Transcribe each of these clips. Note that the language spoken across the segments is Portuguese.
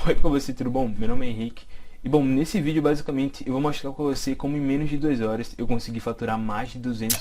Oi pra você, tudo bom? Meu nome é Henrique. E bom, nesse vídeo basicamente eu vou mostrar pra você como em menos de 2 horas eu consegui faturar mais de R$ 200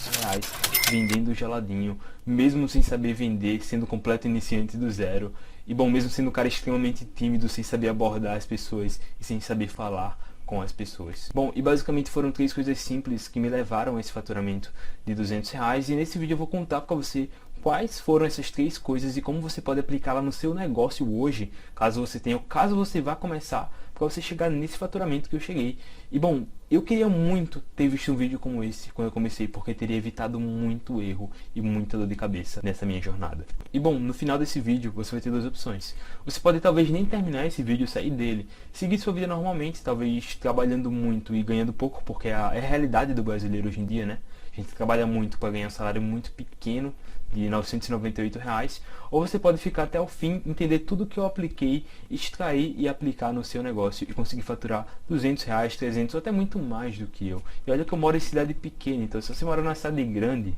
vendendo geladinho, mesmo sem saber vender, sendo completo iniciante do zero. E bom, mesmo sendo um cara extremamente tímido, sem saber abordar as pessoas e sem saber falar com as pessoas. Bom, e basicamente foram 3 coisas simples que me levaram a esse faturamento de R$ 200, e nesse vídeo eu vou contar pra você quais foram essas 3 coisas e como você pode aplicá-la no seu negócio hoje, caso você tenha, caso você vá começar, para você chegar nesse faturamento que eu cheguei. E bom, eu queria muito ter visto um vídeo como esse quando eu comecei, porque teria evitado muito erro e muita dor de cabeça nessa minha jornada. E bom, no final desse vídeo você vai ter 2 opções. Você pode talvez nem terminar esse vídeo e sair dele, seguir sua vida normalmente, talvez trabalhando muito e ganhando pouco, porque é a realidade do brasileiro hoje em dia, né? A gente trabalha muito para ganhar um salário muito pequeno, de R$ 998, ou você pode ficar até o fim, entender tudo que eu apliquei, extrair e aplicar no seu negócio e conseguir faturar R$ 200, 300 ou até muito mais do que eu. E olha que eu moro em cidade pequena, então se você mora numa cidade grande,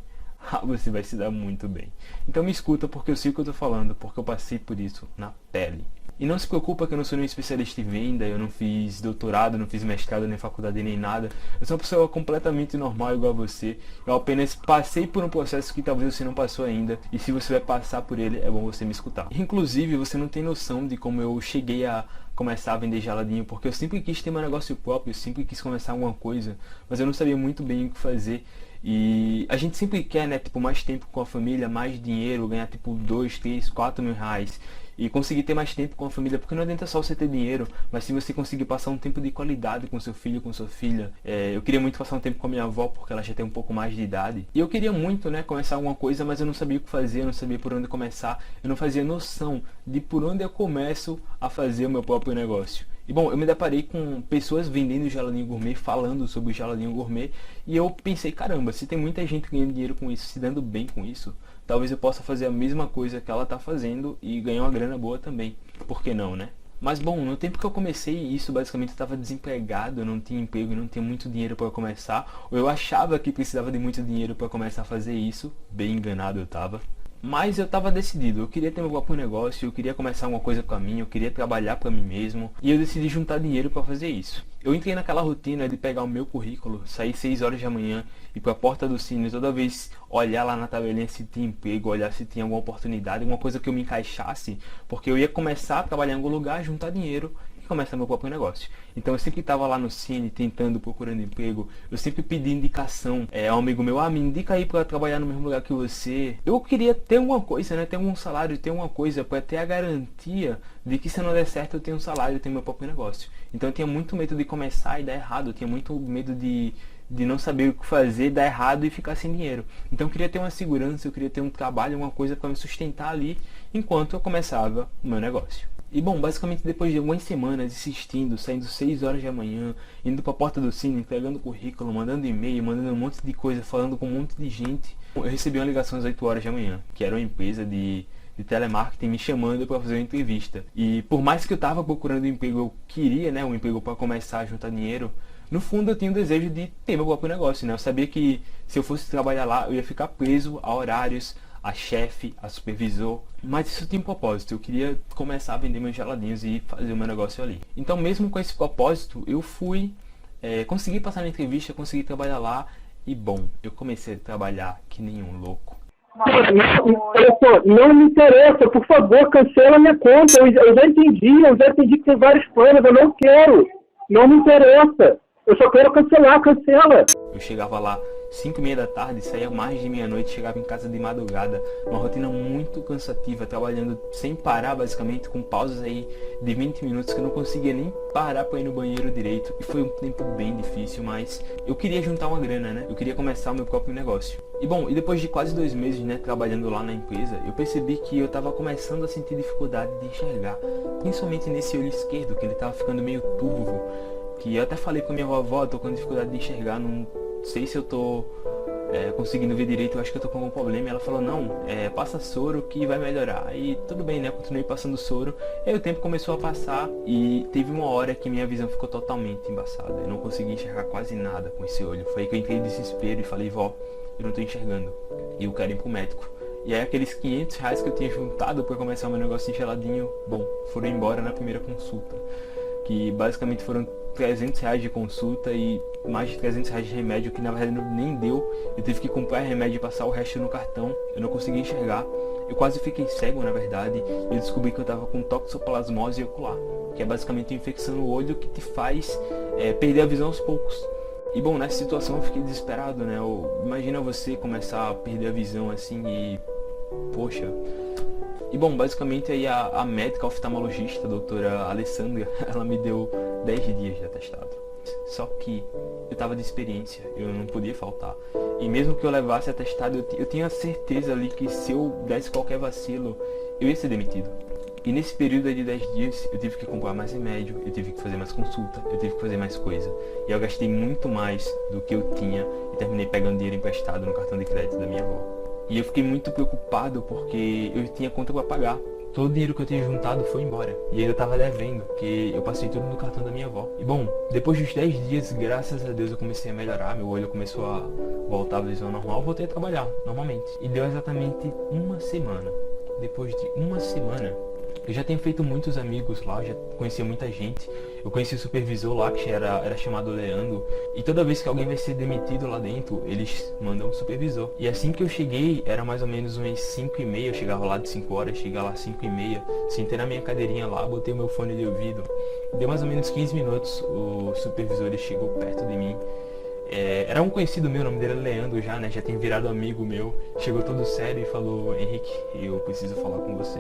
você vai se dar muito bem. Então me escuta, porque eu sei o que eu tô falando, porque eu passei por isso na pele. E não se preocupa que eu não sou nenhum especialista em venda, eu não fiz doutorado, não fiz mestrado, nem faculdade, nem nada. Eu sou uma pessoa completamente normal igual a você. Eu apenas passei por um processo que talvez você não passou ainda. E se você vai passar por ele, é bom você me escutar. Inclusive, você não tem noção de como eu cheguei a começar a vender geladinho, porque eu sempre quis ter meu negócio próprio, eu sempre quis começar alguma coisa, mas eu não sabia muito bem o que fazer. E a gente sempre quer, né, tipo, mais tempo com a família, mais dinheiro, ganhar tipo 2, 3, 4 mil reais e conseguir ter mais tempo com a família, porque não adianta só você ter dinheiro, mas se você conseguir passar um tempo de qualidade com seu filho, com sua filha. Eu queria muito passar um tempo com a minha avó, porque ela já tem um pouco mais de idade, e eu queria muito, né, começar alguma coisa, mas eu não sabia o que fazer, eu não sabia por onde começar, eu não fazia noção de por onde eu começo a fazer o meu próprio negócio. E bom, eu me deparei com pessoas vendendo geladinho gourmet, falando sobre o geladinho gourmet, e eu pensei, caramba, se tem muita gente ganhando dinheiro com isso, se dando bem com isso, talvez eu possa fazer a mesma coisa que ela tá fazendo e ganhar uma grana boa também. Por que não, né? Mas bom, no tempo que eu comecei isso, basicamente eu estava desempregado, eu não tinha emprego, não tinha muito dinheiro para começar, ou eu achava que precisava de muito dinheiro para começar a fazer isso, bem enganado eu tava. Mas eu estava decidido, eu queria ter meu próprio negócio, eu queria começar alguma coisa para mim, eu queria trabalhar para mim mesmo, e eu decidi juntar dinheiro para fazer isso. Eu entrei naquela rotina de pegar o meu currículo, sair 6 horas da manhã, ir para a porta do Cine, toda vez olhar lá na tabelinha se tinha emprego, olhar se tinha alguma oportunidade, alguma coisa que eu me encaixasse, porque eu ia começar a trabalhar em algum lugar, juntar dinheiro e começar meu próprio negócio. Então eu sempre estava lá no Cine, tentando, procurando emprego, eu sempre pedi indicação a um amigo meu, me indica aí para trabalhar no mesmo lugar que você. Eu queria ter alguma coisa, né, ter algum salário, ter alguma coisa para ter a garantia de que se não der certo eu tenho um salário, eu tenho meu próprio negócio. Então eu tinha muito medo de começar e dar errado, eu tinha muito medo de não saber o que fazer, dar errado e ficar sem dinheiro. Então eu queria ter uma segurança, eu queria ter um trabalho, alguma coisa para me sustentar ali enquanto eu começava o meu negócio. E bom, basicamente depois de algumas semanas insistindo, saindo 6 horas da manhã, indo pra porta do Cine, entregando currículo, mandando e-mail, mandando um monte de coisa, falando com um monte de gente, eu recebi uma ligação às 8 horas da manhã, que era uma empresa de telemarketing me chamando para fazer uma entrevista. E por mais que eu tava procurando um emprego, eu queria, né, um emprego para começar a juntar dinheiro, no fundo eu tinha o desejo de ter meu próprio negócio, né? Eu sabia que se eu fosse trabalhar lá, eu ia ficar preso a horários, a chefe, a supervisor, mas isso tinha um propósito, eu queria começar a vender meus geladinhos e fazer o meu negócio ali. Então mesmo com esse propósito, eu fui, consegui passar na entrevista, consegui trabalhar lá, e bom, eu comecei a trabalhar que nem um louco. Não me interessa, por favor, cancela minha conta, eu já entendi que tem vários planos, eu não quero, não me interessa. Eu só quero cancelar, cancela. Eu chegava lá 5h30 da tarde, saía mais de meia-noite, chegava em casa de madrugada. Uma rotina muito cansativa, trabalhando sem parar, basicamente, com pausas aí de 20 minutos que eu não conseguia nem parar para ir no banheiro direito. E foi um tempo bem difícil, mas eu queria juntar uma grana, né? Eu queria começar o meu próprio negócio. E bom, e depois de quase 2 meses, né, trabalhando lá na empresa, eu percebi que eu estava começando a sentir dificuldade de enxergar, principalmente nesse olho esquerdo, que ele estava ficando meio turvo. Que eu até falei com a minha avó, tô com dificuldade de enxergar, não sei se eu tô conseguindo ver direito, eu acho que eu tô com algum problema. E ela falou, não, passa soro que vai melhorar. Aí tudo bem, né, continuei passando soro. E aí o tempo começou a passar e teve uma hora que minha visão ficou totalmente embaçada. Eu não consegui enxergar quase nada com esse olho. Foi aí que eu entrei em desespero e falei, vó, eu não tô enxergando e eu quero ir pro médico. E aí aqueles 500 reais que eu tinha juntado para começar meu negócio de geladinho, bom, foram embora na primeira consulta. Que basicamente foram 300 reais de consulta e mais de 300 reais de remédio, que na verdade nem deu. Eu tive que comprar remédio e passar o resto no cartão. Eu não consegui enxergar. Eu quase fiquei cego, na verdade. E eu descobri que eu tava com toxoplasmose ocular, que é basicamente uma infecção no olho que te faz perder a visão aos poucos. E bom, nessa situação eu fiquei desesperado, né? Imagina você começar a perder a visão assim e... poxa... E bom, basicamente aí a médica oftalmologista, a doutora Alessandra, ela me deu 10 dias de atestado. Só que eu tava de experiência, eu não podia faltar. E mesmo que eu levasse atestado, eu tinha certeza ali que se eu desse qualquer vacilo, eu ia ser demitido. E nesse período de 10 dias, eu tive que comprar mais remédio, eu tive que fazer mais consulta, eu tive que fazer mais coisa. E eu gastei muito mais do que eu tinha e terminei pegando dinheiro emprestado no cartão de crédito da minha avó. E eu fiquei muito preocupado porque eu tinha conta para pagar. Todo o dinheiro que eu tinha juntado foi embora. E ainda tava devendo, porque eu passei tudo no cartão da minha avó. E bom, depois dos 10 dias, graças a Deus, eu comecei a melhorar. Meu olho começou a voltar à visão normal. Voltei a trabalhar normalmente. E deu exatamente uma semana. Depois de uma semana, eu já tenho feito muitos amigos lá, já conhecia muita gente. Eu conheci o supervisor lá, que era chamado Leandro. E toda vez que alguém vai ser demitido lá dentro, eles mandam um supervisor. E assim que eu cheguei, era mais ou menos umas 5h30. Eu chegava lá de 5 horas, cheguei lá às 5h30. Sentei na minha cadeirinha lá, botei o meu fone de ouvido. Deu mais ou menos 15 minutos, o supervisor ele chegou perto de mim. Era um conhecido meu, o nome dele era Leandro já, né? Já tem virado amigo meu. Chegou todo sério e falou: Henrique, eu preciso falar com você.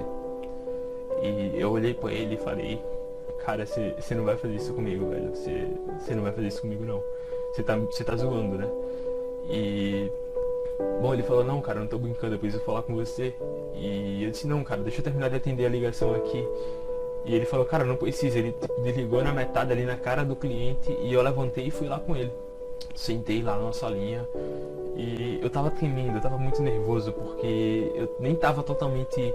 E eu olhei pra ele e falei: cara, você não vai fazer isso comigo, velho. Você não vai fazer isso comigo, não. Você tá zoando, né? E... bom, ele falou: não, cara, eu não tô brincando, eu preciso falar com você. E eu disse: não, cara, deixa eu terminar de atender a ligação aqui. E ele falou: cara, não precisa. Ele desligou na metade ali na cara do cliente. E eu levantei e fui lá com ele. Sentei lá na nossa linha. E eu tava tremendo, eu tava muito nervoso, porque eu nem tava totalmente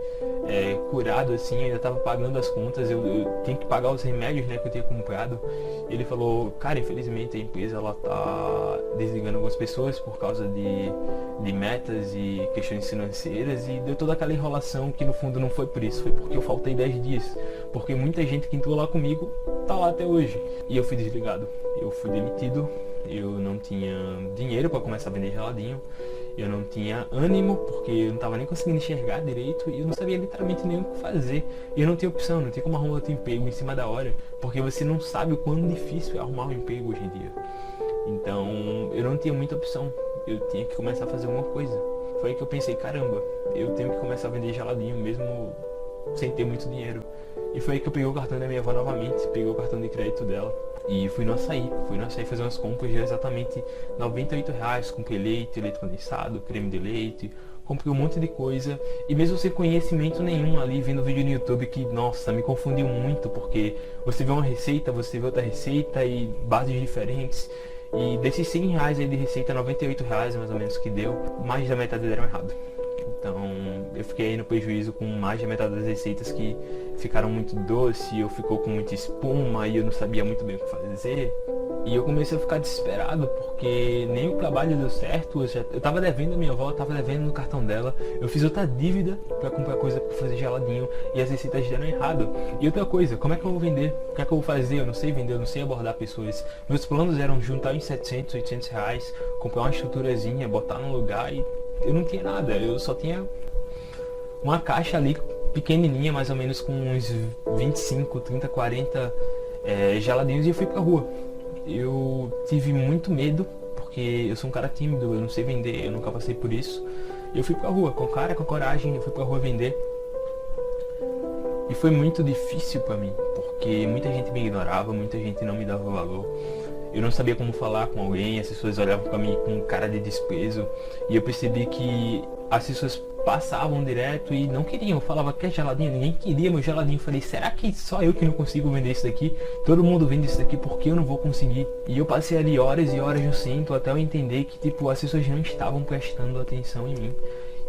curado assim, eu ainda tava pagando as contas, eu tinha que pagar os remédios, né, que eu tinha comprado. E ele falou: cara, infelizmente a empresa ela tá desligando algumas pessoas por causa de metas e questões financeiras, e deu toda aquela enrolação que no fundo não foi por isso, foi porque eu faltei 10 dias, porque muita gente que entrou lá comigo tá lá até hoje. E eu fui desligado, eu fui demitido. Eu não tinha dinheiro para começar a vender geladinho. Eu não tinha ânimo, porque eu não tava nem conseguindo enxergar direito. E eu não sabia literalmente nem o que fazer. E eu não tinha opção, não tinha como arrumar outro emprego em cima da hora, porque você não sabe o quão difícil é arrumar um emprego hoje em dia. Então eu não tinha muita opção, eu tinha que começar a fazer alguma coisa. Foi aí que eu pensei: caramba, eu tenho que começar a vender geladinho mesmo sem ter muito dinheiro. E foi aí que eu peguei o cartão da minha avó novamente, peguei o cartão de crédito dela e fui no açaí fazer umas compras de exatamente R$98. Comprei leite condensado, creme de leite, comprei um monte de coisa. E mesmo sem conhecimento nenhum ali, vendo vídeo no YouTube que, nossa, me confundiu muito, porque você vê uma receita, você vê outra receita e bases diferentes. E desses R$100 aí de receita, R$98 mais ou menos que deu, mais da metade deram errado. Então eu fiquei aí no prejuízo com mais da metade das receitas que ficaram muito doce, ou ficou com muita espuma e eu não sabia muito bem o que fazer. E eu comecei a ficar desesperado, porque nem o trabalho deu certo. Eu tava devendo a minha avó, eu tava devendo no cartão dela. Eu fiz outra dívida pra comprar coisa pra fazer geladinho e as receitas deram errado. E outra coisa, como é que eu vou vender? O que é que eu vou fazer? Eu não sei vender, eu não sei abordar pessoas. Meus planos eram juntar uns R$700, R$800, comprar uma estruturazinha, botar num lugar, e eu não tinha nada. Eu só tinha uma caixa ali pequenininha, mais ou menos com uns 25, 30, 40 geladinhos, e eu fui pra rua. Eu tive muito medo, porque eu sou um cara tímido, eu não sei vender, eu nunca passei por isso. E eu fui pra rua, com cara, com coragem, eu fui pra rua vender. E foi muito difícil pra mim, porque muita gente me ignorava, muita gente não me dava valor. Eu não sabia como falar com alguém, as pessoas olhavam pra mim com cara de desprezo. E eu percebi que as pessoas passavam direto e não queriam. Eu falava: quer geladinho? Ninguém queria meu geladinho. Eu falei: será que só eu que não consigo vender isso daqui? Todo mundo vende isso daqui, por que eu não vou conseguir? E eu passei ali horas e horas no centro até eu entender que tipo, as pessoas não estavam prestando atenção em mim.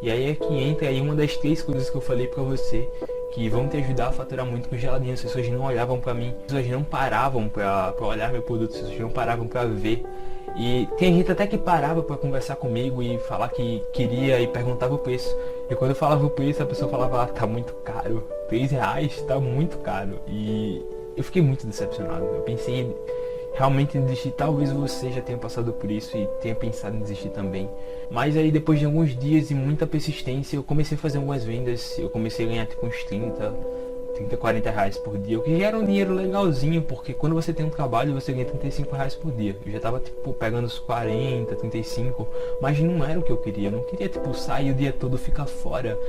E aí é que entra aí uma das 3 coisas que eu falei pra você, que vão te ajudar a faturar muito com geladinho. As pessoas não olhavam pra mim, as pessoas não paravam pra olhar meu produto, as pessoas não paravam pra ver. E tem gente até que parava pra conversar comigo e falar que queria e perguntava o preço. E quando eu falava o preço, a pessoa falava, ah, tá muito caro. R$ 3 tá muito caro. E eu fiquei muito decepcionado. Eu pensei em realmente desistir. Talvez você já tenha passado por isso e tenha pensado em desistir também. Mas aí depois de alguns dias e muita persistência, eu comecei a fazer algumas vendas. Eu comecei a ganhar tipo uns 30, 40 reais por dia, o que já era um dinheiro legalzinho, porque quando você tem um trabalho você ganha 35 reais por dia. Eu já tava tipo pegando os 40, 35, mas não era o que eu queria. Eu não queria tipo sair o dia todo, ficar fora.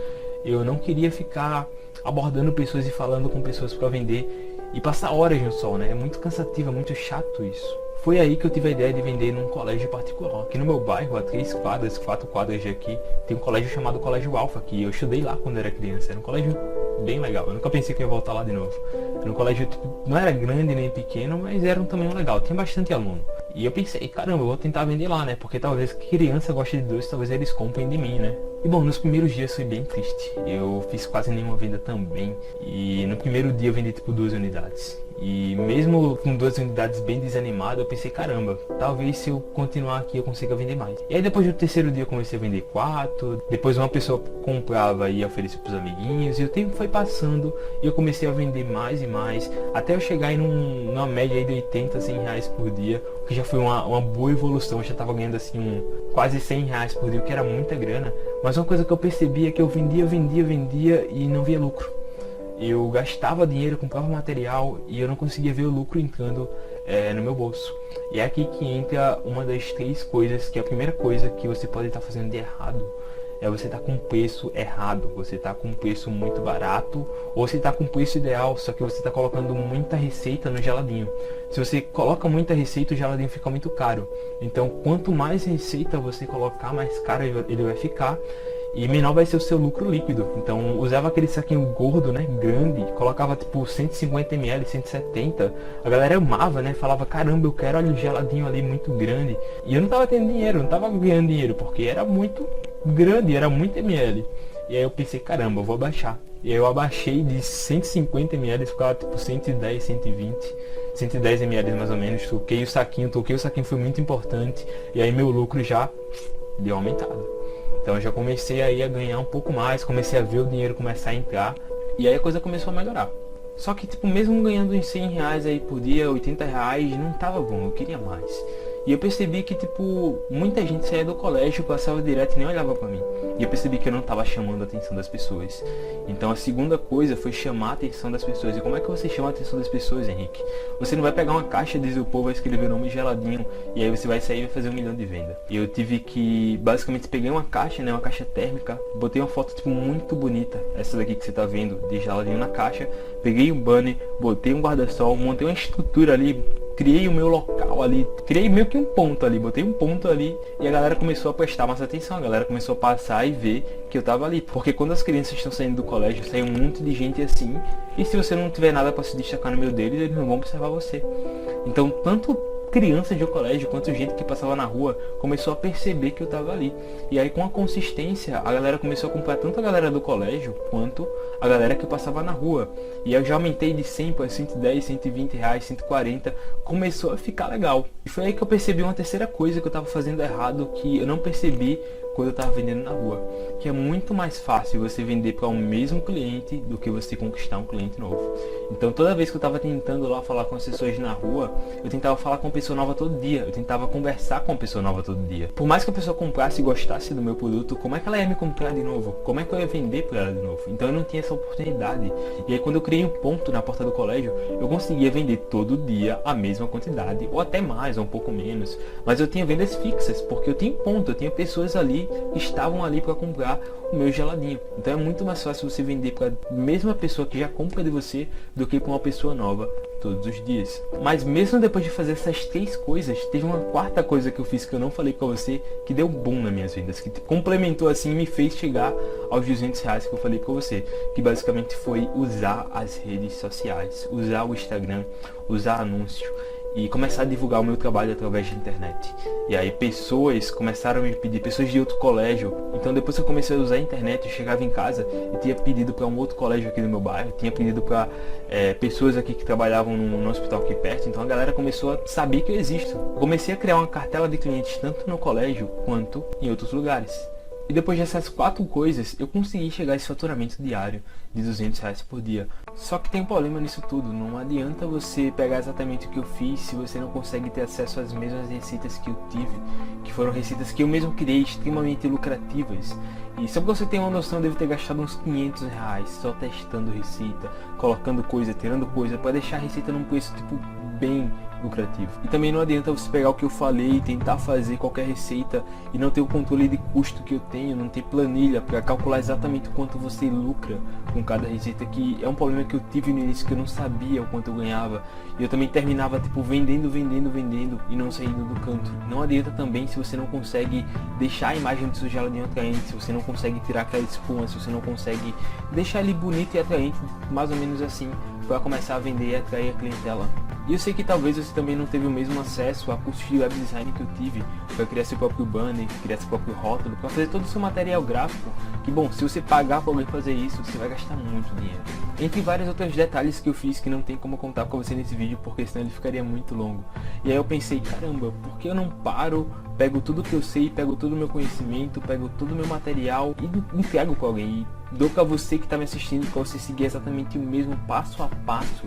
Eu não queria ficar abordando pessoas e falando com pessoas para vender e passar horas no sol, né? É muito cansativo, é muito chato isso. Foi aí que eu tive a ideia de vender num colégio particular. Aqui no meu bairro, a 4 quadras de aqui, tem um colégio chamado Colégio Alfa, que eu estudei lá quando era criança. Era um colégio bem legal. Eu nunca pensei que eu ia voltar lá de novo. Era um colégio, tipo, não era grande nem pequeno, mas era um tamanho legal. Tinha bastante aluno. E eu pensei, caramba, eu vou tentar vender lá, né? Porque talvez criança goste de doce, talvez eles comprem de mim, né? E bom, nos primeiros dias foi bem triste. Eu fiz quase nenhuma venda também. E no primeiro dia eu vendi tipo 2 unidades. E mesmo com 2 unidades bem desanimado, eu pensei, caramba, talvez se eu continuar aqui eu consiga vender mais. E aí depois do terceiro dia eu comecei a vender 4, depois uma pessoa comprava e oferecia pros amiguinhos, e o tempo foi passando e eu comecei a vender mais e mais, até eu chegar em numa média aí de 80, 100 reais por dia, o que já foi uma boa evolução. Eu já tava ganhando assim quase 100 reais por dia, o que era muita grana, mas uma coisa que eu percebia é que eu vendia e não via lucro. Eu gastava dinheiro, comprava material e eu não conseguia ver o lucro entrando no meu bolso. E é aqui que entra uma das 3 coisas, que a primeira coisa que você pode estar fazendo de errado é você estar com um preço errado, você está com um preço muito barato, ou você está com um preço ideal, só que você está colocando muita receita no geladinho. Se você coloca muita receita, o geladinho fica muito caro. Então quanto mais receita você colocar, mais caro ele vai ficar. E menor vai ser o seu lucro líquido. Então usava aquele saquinho gordo, né, grande, colocava tipo 150 ml, 170. A galera amava, né, falava, caramba, eu quero olha o geladinho ali muito grande. E eu não tava tendo dinheiro, não tava ganhando dinheiro, porque era muito grande, era muito ml. E aí eu pensei, caramba, eu vou abaixar. E aí eu abaixei de 150 ml, ficava tipo 110, 120, 110 ml mais ou menos. Toquei o saquinho foi muito importante. E aí meu lucro já deu aumentado. Então eu já comecei aí a ganhar um pouco mais, comecei a ver o dinheiro começar a entrar, e aí a coisa começou a melhorar. Só que tipo, mesmo ganhando uns 100 reais aí por dia, 80 reais, não tava bom, eu queria mais. E eu percebi que tipo, muita gente saía do colégio, passava direto e nem olhava pra mim. E eu percebi que eu não tava chamando a atenção das pessoas. Então a segunda coisa foi chamar a atenção das pessoas. E como é que você chama a atenção das pessoas, Henrique? Você não vai pegar uma caixa de isopor, vai escrever o nome geladinho, e aí você vai sair e vai fazer 1 milhão de venda. E eu tive que, basicamente, peguei uma caixa, né, uma caixa térmica, botei uma foto tipo muito bonita, essa daqui que você tá vendo, de geladinho na caixa, peguei um banner, botei um guarda-sol, montei uma estrutura ali, criei o meu local ali, criei meio que um ponto ali, botei um ponto ali, e a galera começou a prestar mais atenção, a galera começou a passar e ver que eu tava ali, porque quando as crianças estão saindo do colégio, sai um monte de gente assim, e se você não tiver nada para se destacar no meio deles, eles não vão observar você. Então, tanto crianças do colégio quanto gente que passava na rua começou a perceber que eu tava ali. E aí com a consistência a galera começou a comprar tanto a galera do colégio quanto a galera que passava na rua. E eu já aumentei de 100 para 110, 120 reais, 140. Começou a ficar legal. E foi aí que eu percebi uma terceira coisa que eu tava fazendo errado, que eu não percebi quando eu tava vendendo na rua, que é muito mais fácil você vender para o mesmo cliente do que você conquistar um cliente novo. Então toda vez que eu tava tentando lá falar com as pessoas na rua, eu tentava falar com uma pessoa nova todo dia, eu tentava conversar com uma pessoa nova todo dia. Por mais que a pessoa comprasse e gostasse do meu produto, como é que ela ia me comprar de novo? Como é que eu ia vender para ela de novo? Então eu não tinha essa oportunidade. E aí quando eu criei um ponto na porta do colégio, eu conseguia vender todo dia a mesma quantidade, ou até mais, ou um pouco menos. Mas eu tinha vendas fixas, porque eu tinha um ponto, eu tinha pessoas ali que estavam ali para comprar o meu geladinho. Então é muito mais fácil você vender para a mesma pessoa que já compra de você do que para uma pessoa nova todos os dias. Mas mesmo depois de fazer essas 3 coisas, teve uma quarta coisa que eu fiz que eu não falei com você, que deu boom nas minhas vendas, que complementou assim e me fez chegar aos 200 reais que eu falei com você, que basicamente foi usar as redes sociais, usar o Instagram, usar anúncio. e começar a divulgar o meu trabalho através da internet. E aí pessoas começaram a me pedir, pessoas de outro colégio. Então depois que eu comecei a usar a internet, eu chegava em casa e tinha pedido para um outro colégio aqui do meu bairro, tinha pedido para pessoas aqui que trabalhavam no hospital aqui perto. Então a galera começou a saber que eu existo. Eu comecei a criar uma cartela de clientes tanto no colégio quanto em outros lugares. E depois dessas 4 coisas, eu consegui chegar a esse faturamento diário de R$200 por dia. Só que tem um problema nisso tudo. Não adianta você pegar exatamente o que eu fiz se você não consegue ter acesso às mesmas receitas que eu tive, que foram receitas que eu mesmo criei, extremamente lucrativas. E só pra você ter uma noção, eu devo ter gastado uns R$500 só testando receita, colocando coisa, tirando coisa, para deixar a receita num preço tipo bem lucrativo. E também não adianta você pegar o que eu falei e tentar fazer qualquer receita e não ter o controle de custo que eu tenho, não ter planilha para calcular exatamente quanto você lucra com cada receita, que é um problema que eu tive no início, que eu não sabia o quanto eu ganhava. E eu também terminava tipo vendendo e não saindo do canto. Não adianta também se você não consegue deixar a imagem do seu geladinho atraente, se você não consegue tirar aquela espuma, se você não consegue deixar ele bonito e atraente, mais ou menos assim, para começar a vender e atrair a clientela. E eu sei que talvez você também não teve o mesmo acesso a cursos de web design que eu tive, para criar seu próprio banner, criar seu próprio rótulo, para fazer todo o seu material gráfico, que bom, se você pagar para alguém fazer isso, você vai gastar muito dinheiro. Entre vários outros detalhes que eu fiz que não tem como contar com você nesse vídeo, porque senão ele ficaria muito longo. E aí eu pensei, caramba, por que eu não paro, pego tudo que eu sei, pego todo o meu conhecimento, pego todo o meu material e entrego para alguém, e dou para você que está me assistindo, para você seguir exatamente o mesmo passo a passo,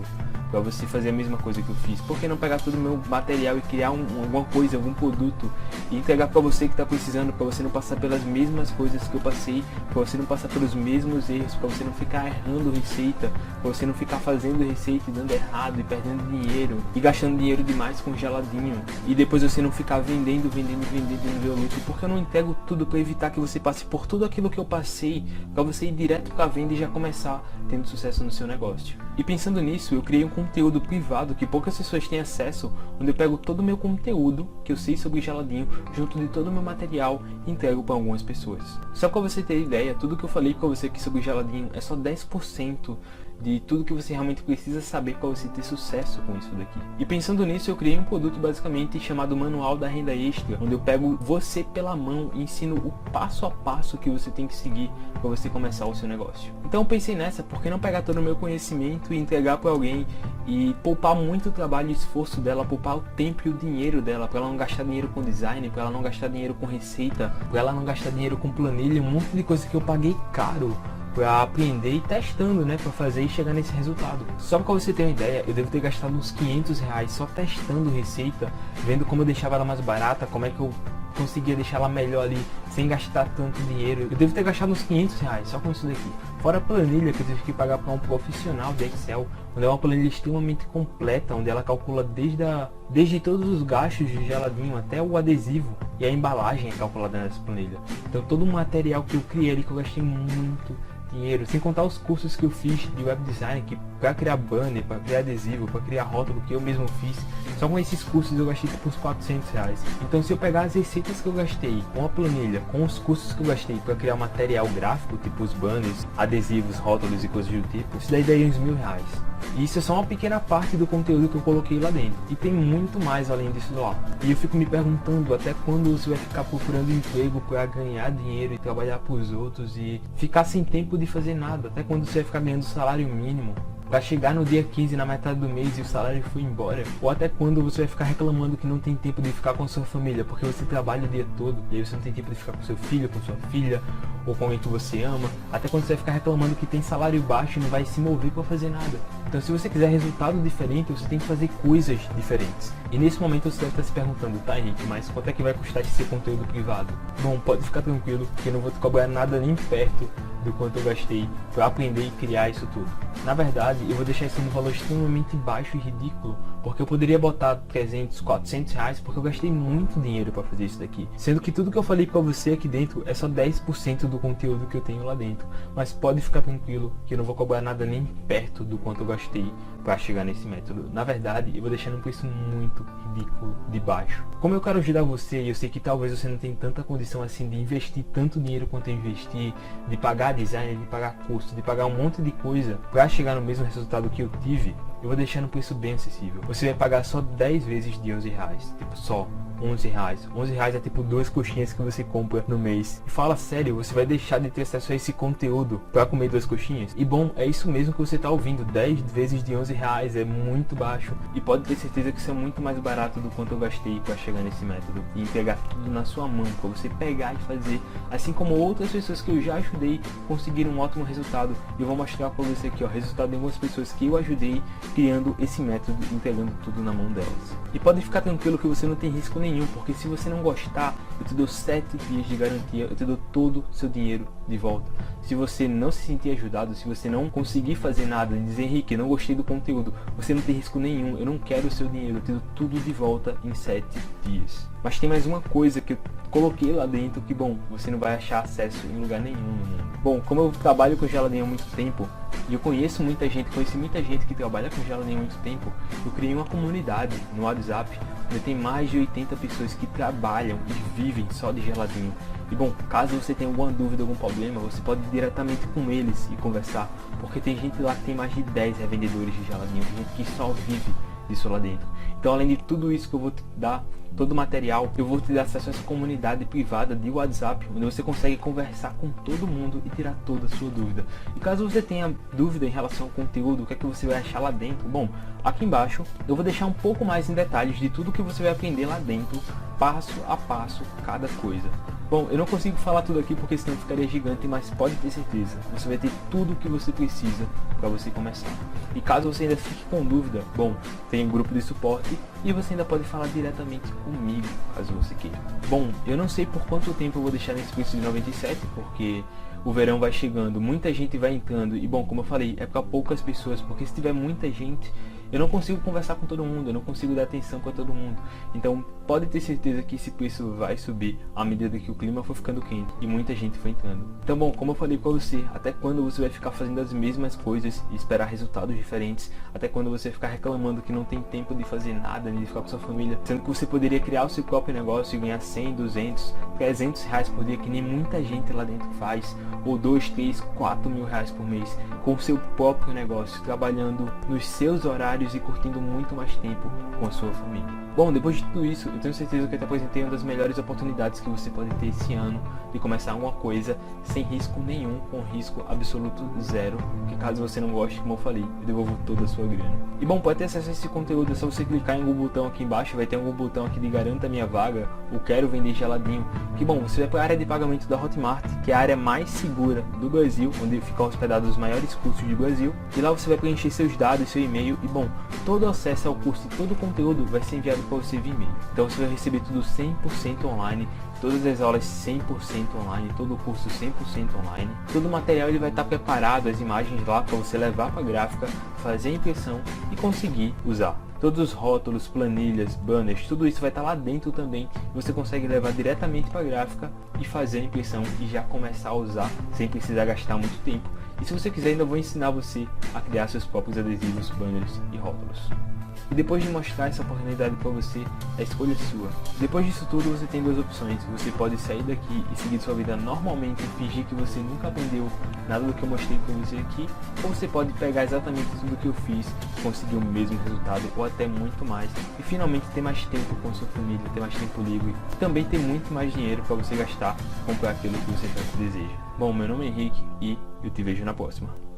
para você fazer a mesma coisa que eu fiz. Por que não pegar todo o meu material e criar alguma coisa, algum produto e entregar para você que está precisando, para você não passar pelas mesmas coisas que eu passei, para você não passar pelos mesmos erros, para você não ficar errando receita, para você não ficar fazendo receita e dando errado e perdendo dinheiro e gastando dinheiro demais com geladinho e depois você não ficar vendendo e não ver o lucro. Porque eu não entrego tudo para evitar que você passe por tudo aquilo que eu passei, para você ir direto para a venda e já começar tendo sucesso no seu negócio. E pensando nisso, eu criei um conteúdo privado que poucas pessoas têm acesso, onde eu pego todo o meu conteúdo que eu sei sobre geladinho, junto de todo o meu material e entrego para algumas pessoas. Só para você ter ideia, tudo que eu falei para você aqui sobre geladinho é só 10% de tudo que você realmente precisa saber para você ter sucesso com isso daqui. E pensando nisso, eu criei um produto basicamente chamado Manual da Renda Extra, onde eu pego você pela mão e ensino o passo a passo que você tem que seguir para você começar o seu negócio. Então eu pensei nessa, por que não pegar todo o meu conhecimento e entregar para alguém e poupar muito trabalho e esforço dela, poupar o tempo e o dinheiro dela, para ela não gastar dinheiro com design, para ela não gastar dinheiro com receita, para ela não gastar dinheiro com planilha, um monte de coisa que eu paguei caro para aprender e testando, né, para fazer e chegar nesse resultado. Só para você ter uma ideia, eu devo ter gastado uns R$500 só testando receita, vendo como eu deixava ela mais barata, como é que eu conseguia deixar ela melhor ali, sem gastar tanto dinheiro. Eu devo ter gastado uns R$500 só com isso daqui. Fora a planilha que eu tive que pagar para um profissional de Excel, onde é uma planilha extremamente completa, onde ela calcula desde todos os gastos de geladinho até o adesivo, e a embalagem é calculada nessa planilha. Então todo o material que eu criei ali, que eu gastei muito dinheiro, sem contar os cursos que eu fiz de web design, que para criar banner, para criar adesivo, para criar rótulo, que eu mesmo fiz, só com esses cursos eu gastei tipo uns R$400. Então se eu pegar as receitas que eu gastei com a planilha, com os cursos que eu gastei para criar material gráfico, tipo os banners, adesivos, rótulos e coisas do tipo, isso daí daria uns R$1.000. E isso é só uma pequena parte do conteúdo que eu coloquei lá dentro, e tem muito mais além disso lá. E eu fico me perguntando até quando você vai ficar procurando emprego para ganhar dinheiro e trabalhar para os outros e ficar sem tempo de fazer nada, até quando você vai ficar ganhando salário mínimo para chegar no dia 15 na metade do mês e o salário foi embora, ou até quando você vai ficar reclamando que não tem tempo de ficar com a sua família porque você trabalha o dia todo e aí você não tem tempo de ficar com seu filho, com sua filha ou com alguém que você ama, até quando você vai ficar reclamando que tem salário baixo e não vai se mover para fazer nada. Então se você quiser resultado diferente, você tem que fazer coisas diferentes. E nesse momento você deve estar se perguntando, tá Henrique, mas quanto é que vai custar esse conteúdo privado? Bom, pode ficar tranquilo, porque eu não vou te cobrar nada nem perto do quanto eu gastei para aprender e criar isso tudo. Na verdade, eu vou deixar isso num valor extremamente baixo e ridículo, porque eu poderia botar 300, 400 reais, porque eu gastei muito dinheiro para fazer isso daqui. Sendo que tudo que eu falei para você aqui dentro é só 10% do conteúdo que eu tenho lá dentro. Mas pode ficar tranquilo que eu não vou cobrar nada nem perto do quanto eu gastei para chegar nesse método. Na verdade, eu vou deixar um preço muito ridículo de baixo. Como eu quero ajudar você, e eu sei que talvez você não tenha tanta condição assim de investir tanto dinheiro quanto eu investi, de pagar design, de pagar curso, de pagar um monte de coisa para chegar no mesmo resultado que eu tive, eu vou deixar no preço bem acessível. Você vai pagar só 10 vezes de 11 reais, tipo só 11 reais. 11 reais é tipo 2 coxinhas que você compra no mês. E fala sério, você vai deixar de ter acesso a esse conteúdo pra comer 2 coxinhas? E bom, é isso mesmo que você tá ouvindo. 10 vezes de 11 reais é muito baixo. E pode ter certeza que isso é muito mais barato do quanto eu gastei pra chegar nesse método. E entregar tudo na sua mão, pra você pegar e fazer. Assim como outras pessoas que eu já ajudei conseguiram um ótimo resultado. E eu vou mostrar pra você aqui, ó, resultado de algumas pessoas que eu ajudei criando esse método, entregando tudo na mão delas. E pode ficar tranquilo que você não tem risco nenhum, porque se você não gostar, eu te dou 7 dias de garantia, eu te dou todo o seu dinheiro de volta. Se você não se sentir ajudado, se você não conseguir fazer nada, dizer Henrique, eu não gostei do conteúdo, você não tem risco nenhum, eu não quero o seu dinheiro, eu te dou tudo de volta em 7 dias. Mas tem mais uma coisa que eu coloquei lá dentro que, bom, você não vai achar acesso em lugar nenhum no mundo. Bom, como eu trabalho com geladinho há muito tempo, e eu conheci muita gente que trabalha com geladinho há muito tempo, eu criei uma comunidade no WhatsApp, onde tem mais de 80 pessoas que trabalham e vivem só de geladinho. E bom, caso você tenha alguma dúvida, algum problema, você pode ir diretamente com eles e conversar, porque tem gente lá que tem mais de 10 revendedores de geladinho, gente que só vive disso lá dentro. Então, além de tudo isso que eu vou te dar, todo o material, eu vou te dar acesso a essa comunidade privada de WhatsApp, onde você consegue conversar com todo mundo e tirar toda a sua dúvida. E caso você tenha dúvida em relação ao conteúdo, o que é que você vai achar lá dentro? Bom, aqui embaixo eu vou deixar um pouco mais em detalhes de tudo que você vai aprender lá dentro, passo a passo, cada coisa. Bom, eu não consigo falar tudo aqui porque senão ficaria gigante, mas pode ter certeza, você vai ter tudo o que você precisa para você começar. E caso você ainda fique com dúvida, bom, tem um grupo de suporte e você ainda pode falar diretamente comigo, caso você queira. Bom, eu não sei por quanto tempo eu vou deixar nesse preço de 97, porque o verão vai chegando, muita gente vai entrando e bom, como eu falei, é para poucas pessoas, porque se tiver muita gente, eu não consigo conversar com todo mundo, eu não consigo dar atenção para todo mundo. Então pode ter certeza que esse preço vai subir à medida que o clima for ficando quente e muita gente for entrando. Então bom, como eu falei para você, até quando você vai ficar fazendo as mesmas coisas e esperar resultados diferentes? Até quando você vai ficar reclamando que não tem tempo de fazer nada, nem de ficar com sua família? Sendo que você poderia criar o seu próprio negócio e ganhar 100, 200, 300 reais por dia, que nem muita gente lá dentro faz, ou 2, 3, 4 mil reais por mês, com o seu próprio negócio, trabalhando nos seus horários e curtindo muito mais tempo com a sua família. Bom, depois de tudo isso, eu tenho certeza que eu te apresentei uma das melhores oportunidades que você pode ter esse ano de começar alguma coisa sem risco nenhum, com risco absoluto zero, que caso você não goste, como eu falei, eu devolvo toda a sua grana. E bom, para ter acesso a esse conteúdo é só você clicar em algum botão aqui embaixo, vai ter algum botão aqui de garanta minha vaga, ou quero vender geladinho, que bom, você vai para a área de pagamento da Hotmart, que é a área mais segura do Brasil, onde ficam hospedados os maiores cursos do Brasil, e lá você vai preencher seus dados, seu e-mail, e bom, todo o acesso ao curso e todo o conteúdo vai ser enviado para você via e-mail. Então você vai receber tudo 100% online, todas as aulas 100% online, todo o curso 100% online. Todo o material ele vai estar preparado, as imagens lá para você levar para a gráfica, fazer a impressão e conseguir usar. Todos os rótulos, planilhas, banners, tudo isso vai estar lá dentro também. Você consegue levar diretamente para a gráfica e fazer a impressão e já começar a usar sem precisar gastar muito tempo. E se você quiser, ainda vou ensinar você a criar seus próprios adesivos, banners e rótulos. E depois de mostrar essa oportunidade para você, a escolha é sua. Depois disso tudo, você tem duas opções. Você pode sair daqui e seguir sua vida normalmente e fingir que você nunca aprendeu nada do que eu mostrei para você aqui, ou você pode pegar exatamente tudo que eu fiz, conseguir o mesmo resultado ou até muito mais, e finalmente ter mais tempo com sua família, ter mais tempo livre, e também ter muito mais dinheiro para você gastar, comprar aquilo que você tanto deseja. Bom, meu nome é Henrique e eu te vejo na próxima.